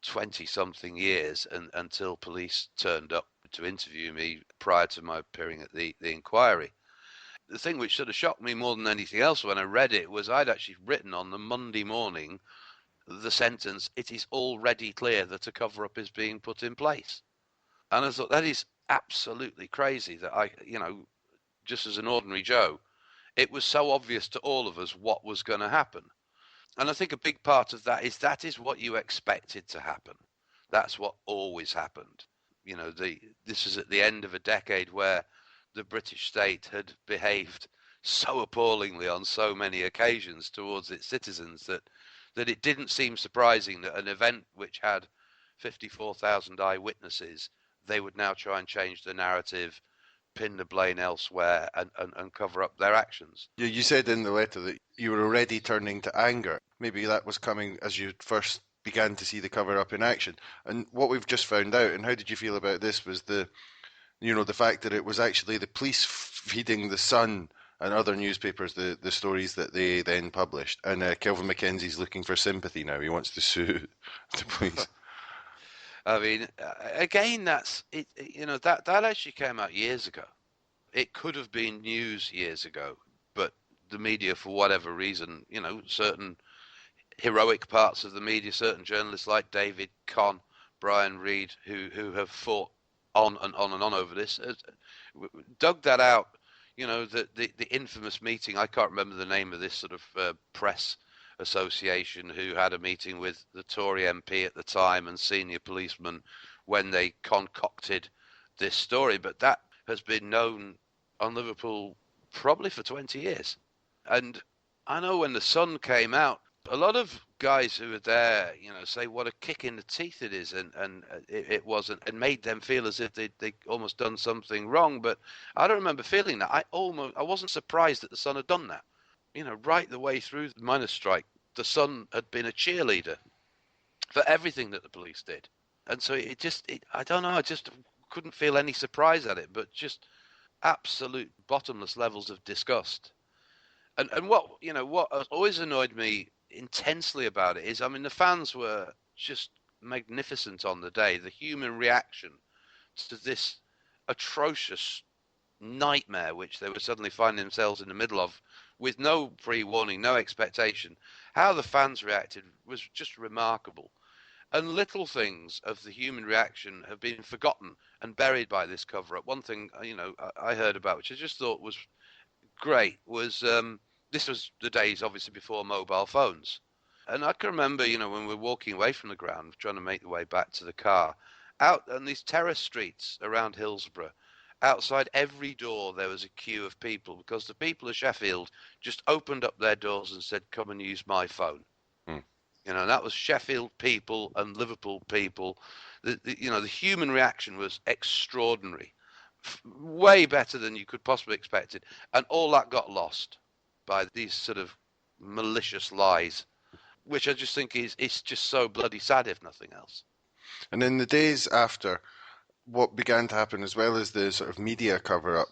20-something years until police turned up to interview me prior to my appearing at the inquiry. The thing which sort of shocked me more than anything else when I read it was I'd actually written on the Monday morning the sentence, "It is already clear that a cover-up is being put in place." And I thought, that is absolutely crazy that just as an ordinary Joe, it was so obvious to all of us what was going to happen. And I think a big part of that is what you expected to happen. That's what always happened. This is at the end of a decade where the British state had behaved so appallingly on so many occasions towards its citizens that it didn't seem surprising that an event which had 54,000 eyewitnesses, they would now try and change the narrative, pin the blame elsewhere, and cover up their actions. You said in the letter that you were already turning to anger. Maybe that was coming as you first began to see the cover-up in action. And what we've just found out, and how did you feel about this, was the fact that it was actually the police feeding the Sun and other newspapers the stories that they then published. And Kelvin Mackenzie's looking for sympathy now. He wants to sue the police. I mean, again, that's it. That actually came out years ago. It could have been news years ago, but the media, for whatever reason, certain heroic parts of the media, certain journalists like David Conn, Brian Reed, who have fought on and on and on over this, dug that out. The infamous meeting, I can't remember the name of this sort of press association, who had a meeting with the Tory MP at the time and senior policemen when they concocted this story. But that has been known on Liverpool probably for 20 years. And I know when the Sun came out, a lot of guys who were there, say what a kick in the teeth it is, and it wasn't, and made them feel as if they almost done something wrong. But I don't remember feeling that. I wasn't surprised that the Sun had done that. Right the way through the miners' strike, the Sun had been a cheerleader for everything that the police did. And so I don't know, I just couldn't feel any surprise at it, but just absolute bottomless levels of disgust. And what always annoyed me intensely about it is, the fans were just magnificent on the day. The human reaction to this atrocious nightmare which they were suddenly finding themselves in the middle of, with no pre-warning, no expectation. How the fans reacted was just remarkable. And little things of the human reaction have been forgotten and buried by this cover-up. One thing, I heard about, which I just thought was great, was this was the days, obviously, before mobile phones. And I can remember, when we were walking away from the ground, trying to make the way back to the car, out on these terrace streets around Hillsborough, outside every door there was a queue of people, because the people of Sheffield just opened up their doors and said, "Come and use my phone." That was Sheffield people and Liverpool people. The human reaction was extraordinary, way better than you could possibly expect it. And all that got lost by these sort of malicious lies, which I just think is just so bloody sad, if nothing else. And in the days after, what began to happen, as well as the sort of media cover-up,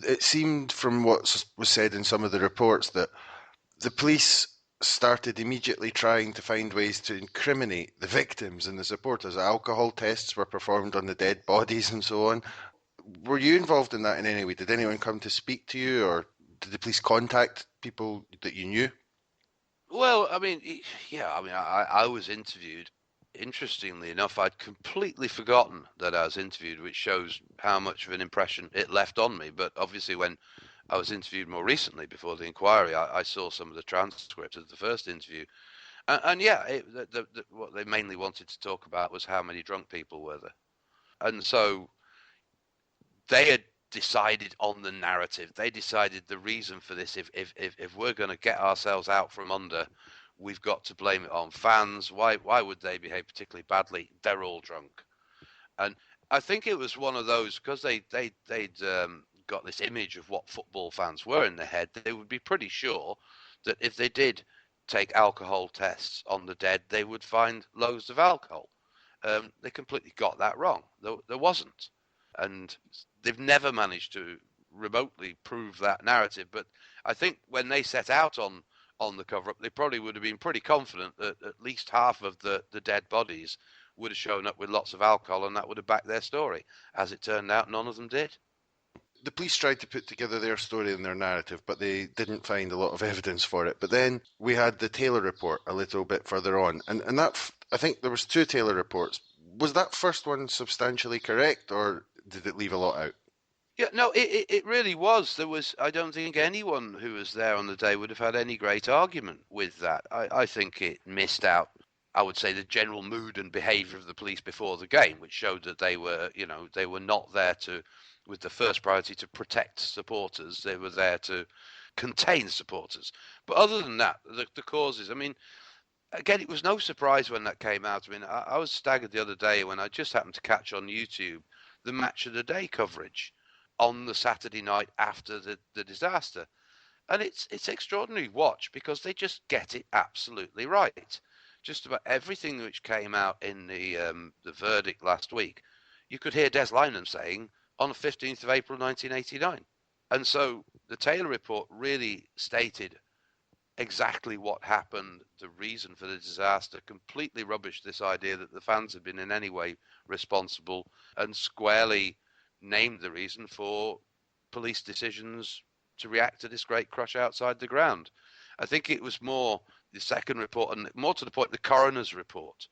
it seemed from what was said in some of the reports that the police started immediately trying to find ways to incriminate the victims and the supporters. Alcohol tests were performed on the dead bodies and so on. Were you involved in that in any way? Did anyone come to speak to you, or did the police contact people that you knew? Well, I was interviewed. Interestingly enough, I'd completely forgotten that I was interviewed, which shows how much of an impression it left on me. But obviously, when I was interviewed more recently before the inquiry, I saw some of the transcripts of the first interview. And yeah, what they mainly wanted to talk about was how many drunk people were there. And so they had decided on the narrative. They decided the reason for this. If we're going to get ourselves out from under, we've got to blame it on fans. Why would they behave particularly badly? They're all drunk. And I think it was one of those, because they'd got this image of what football fans were in their head. They would be pretty sure that if they did take alcohol tests on the dead, they would find loads of alcohol. They completely got that wrong. There wasn't. And they've never managed to remotely prove that narrative. But I think when they set out on on the cover up, they probably would have been pretty confident that at least half of the dead bodies would have shown up with lots of alcohol, and that would have backed their story. As it turned out, none of them did. The police tried to put together their story and their narrative, but they didn't find a lot of evidence for it. But then we had the Taylor report a little bit further on, and that I think there was two Taylor reports. Was that first one substantially correct, or did it leave a lot out? Yeah, no, it really was. There was, I don't think anyone who was there on the day would have had any great argument with that. I think it missed out, I would say, the general mood and behaviour of the police before the game, which showed that they were, they were not there to, with the first priority, to protect supporters. They were there to contain supporters. But other than that, the causes, I mean, again, it was no surprise when that came out. I mean, I was staggered the other day when I just happened to catch on YouTube the match of the day coverage on the Saturday night after the disaster. And it's extraordinary watch because they just get it absolutely right. Just about everything which came out in the verdict last week, you could hear Des Lynam saying on the 15th of April 1989. And so the Taylor report really stated exactly what happened, the reason for the disaster, completely rubbished this idea that the fans had been in any way responsible, and squarely named the reason for police decisions to react to this great crush outside the ground. I think it was more the second report, and more to the point, the coroner's report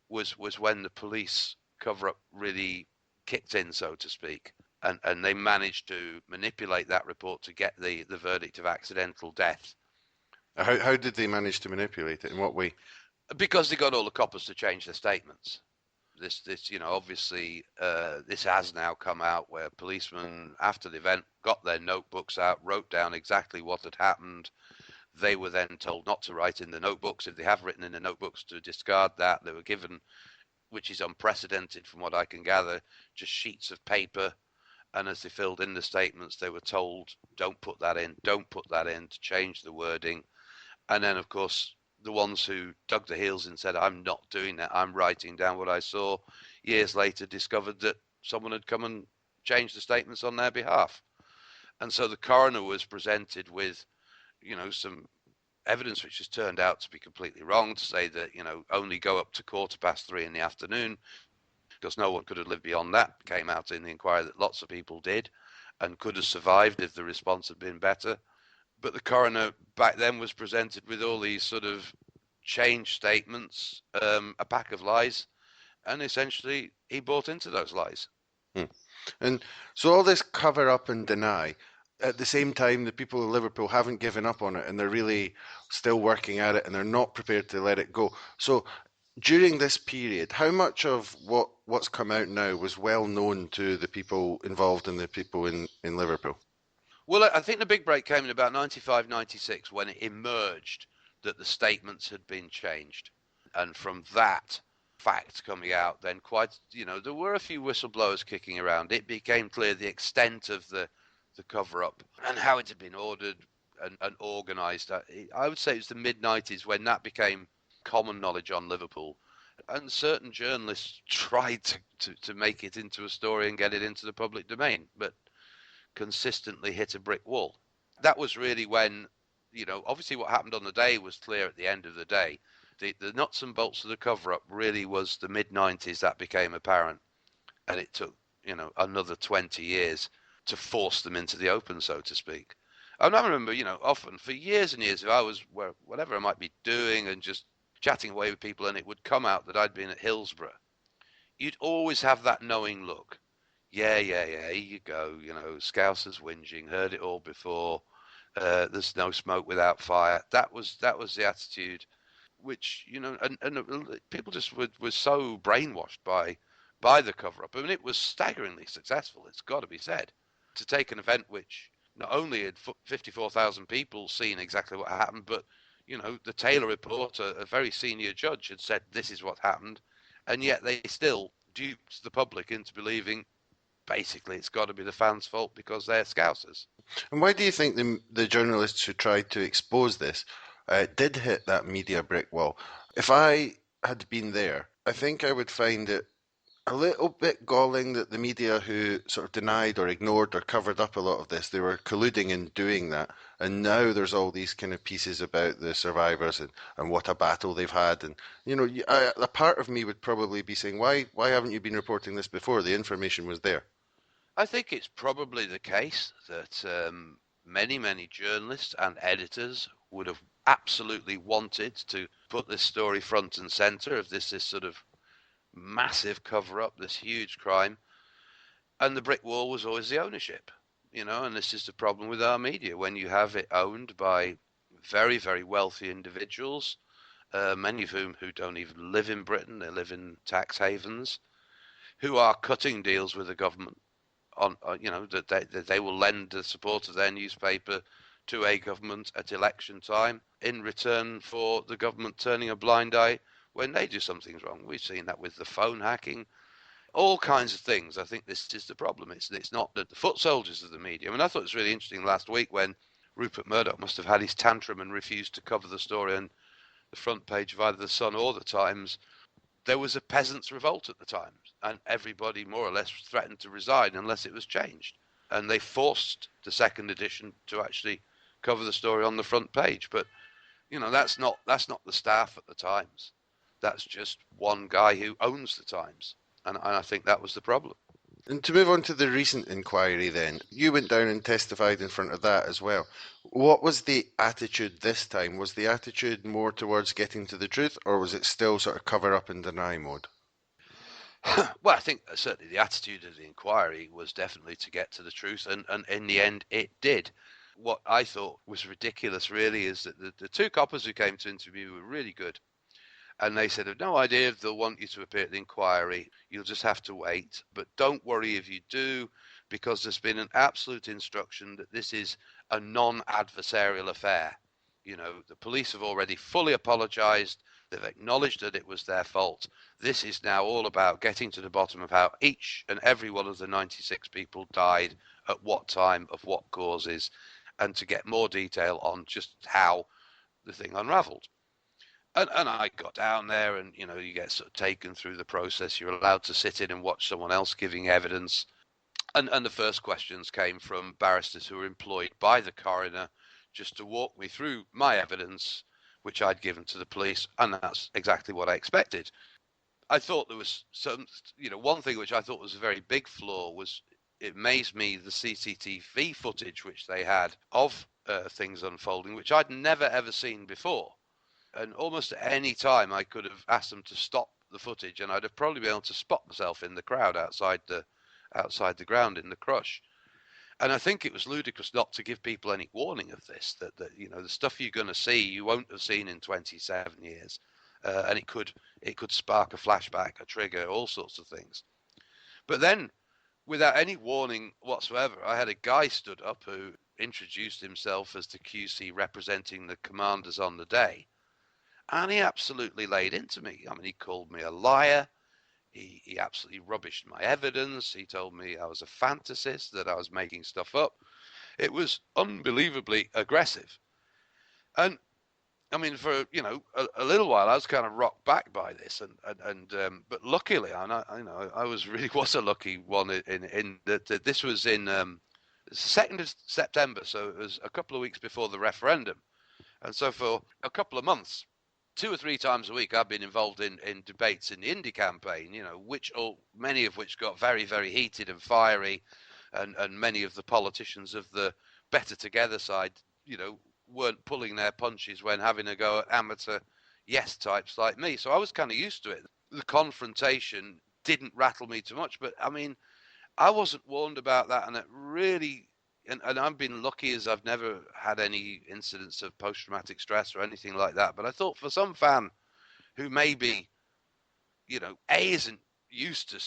was when the police cover up really kicked in, so to speak. And they managed to manipulate that report to get the verdict of accidental death. How did they manage to manipulate it? In what way? Because they got all the coppers to change their statements. This, obviously, this has now come out where policemen, after the event, got their notebooks out, wrote down exactly what had happened. They were then told not to write in the notebooks. If they have written in the notebooks, to discard that. They were given, which is unprecedented from what I can gather, just sheets of paper. And as they filled in the statements, they were told, don't put that in, don't put that in, to change the wording. And then, of course, the ones who dug their heels and said, I'm not doing that, I'm writing down what I saw, years later discovered that someone had come and changed the statements on their behalf. And so the coroner was presented with, some evidence which has turned out to be completely wrong, to say that, only go up to 3:15 in the afternoon, because no one could have lived beyond that. It came out in the inquiry that lots of people did and could have survived if the response had been better. But the coroner back then was presented with all these sort of changed statements, a pack of lies, and essentially he bought into those lies. Hmm. And so all this cover up and deny, at the same time, the people of Liverpool haven't given up on it and they're really still working at it and they're not prepared to let it go. So during this period, how much of what's come out now was well known to the people involved and the people in Liverpool? Well, I think the big break came in about 95, 96 when it emerged that the statements had been changed. And from that fact coming out, then there were a few whistleblowers kicking around. It became clear the extent of the cover up and how it had been ordered and organised. I would say it was the mid 90s when that became common knowledge on Liverpool. And certain journalists tried to make it into a story and get it into the public domain, but consistently hit a brick wall. That was really when, obviously what happened on the day was clear at the end of the day. The nuts and bolts of the cover up really was the mid 90s that became apparent. And it took, another 20 years to force them into the open, so to speak. And I remember, often for years and years, if I was whatever I might be doing and just chatting away with people, and it would come out that I'd been at Hillsborough, you'd always have that knowing look. Yeah, yeah, yeah, here you go, Scousers whinging, heard it all before. There's no smoke without fire. That was the attitude, which and people just were so brainwashed by the cover up. I mean, it was staggeringly successful. It's got to be said, to take an event which not only had 54,000 people seen exactly what happened, but the Taylor report, a very senior judge, had said this is what happened, and yet they still duped the public into believing basically it's got to be the fans' fault because they're Scousers. And why do you think the journalists who tried to expose this did hit that media brick wall? If I had been there, I think I would find it a little bit galling that the media who sort of denied or ignored or covered up a lot of this, they were colluding in doing that. And now there's all these kind of pieces about the survivors and what a battle they've had. And, a part of me would probably be saying, why haven't you been reporting this before? The information was there. I think it's probably the case that many journalists and editors would have absolutely wanted to put this story front and center of this sort of massive cover up, this huge crime. And the brick wall was always the ownership, and this is the problem with our media. When you have it owned by very wealthy individuals, many of who don't even live in Britain, they live in tax havens, who are cutting deals with the government on, that they will lend the support of their newspaper to a government at election time in return for the government turning a blind eye when they do something wrong. We've seen that with the phone hacking, all kinds of things. I think this is the problem. It's not the foot soldiers of the media. I mean, I thought it was really interesting last week when Rupert Murdoch must have had his tantrum and refused to cover the story on the front page of either the Sun or the Times. There was a peasants' revolt at the Times, and everybody more or less threatened to resign unless it was changed. And they forced the second edition to actually cover the story on the front page. But that's not the staff at the Times. That's just one guy who owns the Times, and I think that was the problem. And to move on to the recent inquiry, then, you went down and testified in front of that as well. What was the attitude this time? Was the attitude more towards getting to the truth, or was it still sort of cover up and deny mode? Well, I think certainly the attitude of the inquiry was definitely to get to the truth, and in the end, it did. What I thought was ridiculous, really, is that the two coppers who came to interview were really good. And they said, I've no idea if they'll want you to appear at the inquiry. You'll just have to wait. But don't worry if you do, because there's been an absolute instruction that this is a non-adversarial affair. The police have already fully apologised. They've acknowledged that it was their fault. This is now all about getting to the bottom of how each and every one of the 96 people died, at what time, of what causes, and to get more detail on just how the thing unravelled. And I got down there, and you get sort of taken through the process. You're allowed to sit in and watch someone else giving evidence. And the first questions came from barristers who were employed by the coroner just to walk me through my evidence, which I'd given to the police, and that's exactly what I expected. I thought there was one thing which I thought was a very big flaw was it amazed me the CCTV footage which they had of things unfolding, which I'd never ever seen before. And almost at any time I could have asked them to stop the footage, and I'd have probably been able to spot myself in the crowd outside the ground in the crush. And I think it was ludicrous not to give people any warning of this, that the stuff you're going to see you won't have seen in 27 years, and it could spark a flashback, a trigger, all sorts of things. But then, without any warning whatsoever, I had a guy stood up who introduced himself as the QC representing the commanders on the day. And he absolutely laid into me. I mean, he called me a liar. He absolutely rubbished my evidence. He told me I was a fantasist, that I was making stuff up. It was unbelievably aggressive. And I mean, for a little while, I was kind of rocked back by this, but luckily, I was really was a lucky one in that this was in 2nd of September, so it was a couple of weeks before the referendum, and so for a couple of months, 2 or 3 times a week, I've been involved in debates in the Indy campaign, many of which got very heated and fiery, and many of the politicians of the Better Together side, weren't pulling their punches when having a go at amateur yes types like me. So I was kind of used to it. The confrontation didn't rattle me too much, but I mean, I wasn't warned about that, and it really. And I've been lucky as I've never had any incidents of post-traumatic stress or anything like that. But I thought for some fan who maybe, isn't used to,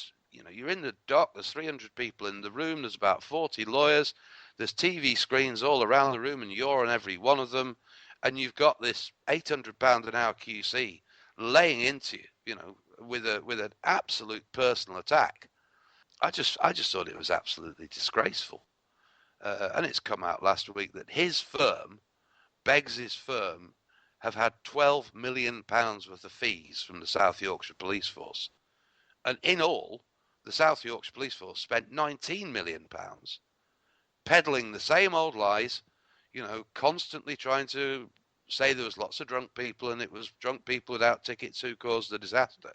you're in the dock, there's 300 people in the room, there's about 40 lawyers, there's TV screens all around the room, and you're on every one of them, and you've got this £800 an hour QC laying into you, with an absolute personal attack. I just thought it was absolutely disgraceful. And it's come out last week that his firm, Beggs's firm, have had £12 million worth of fees from the South Yorkshire Police Force. And in all, the South Yorkshire Police Force spent £19 million peddling the same old lies, constantly trying to say there was lots of drunk people and it was drunk people without tickets who caused the disaster.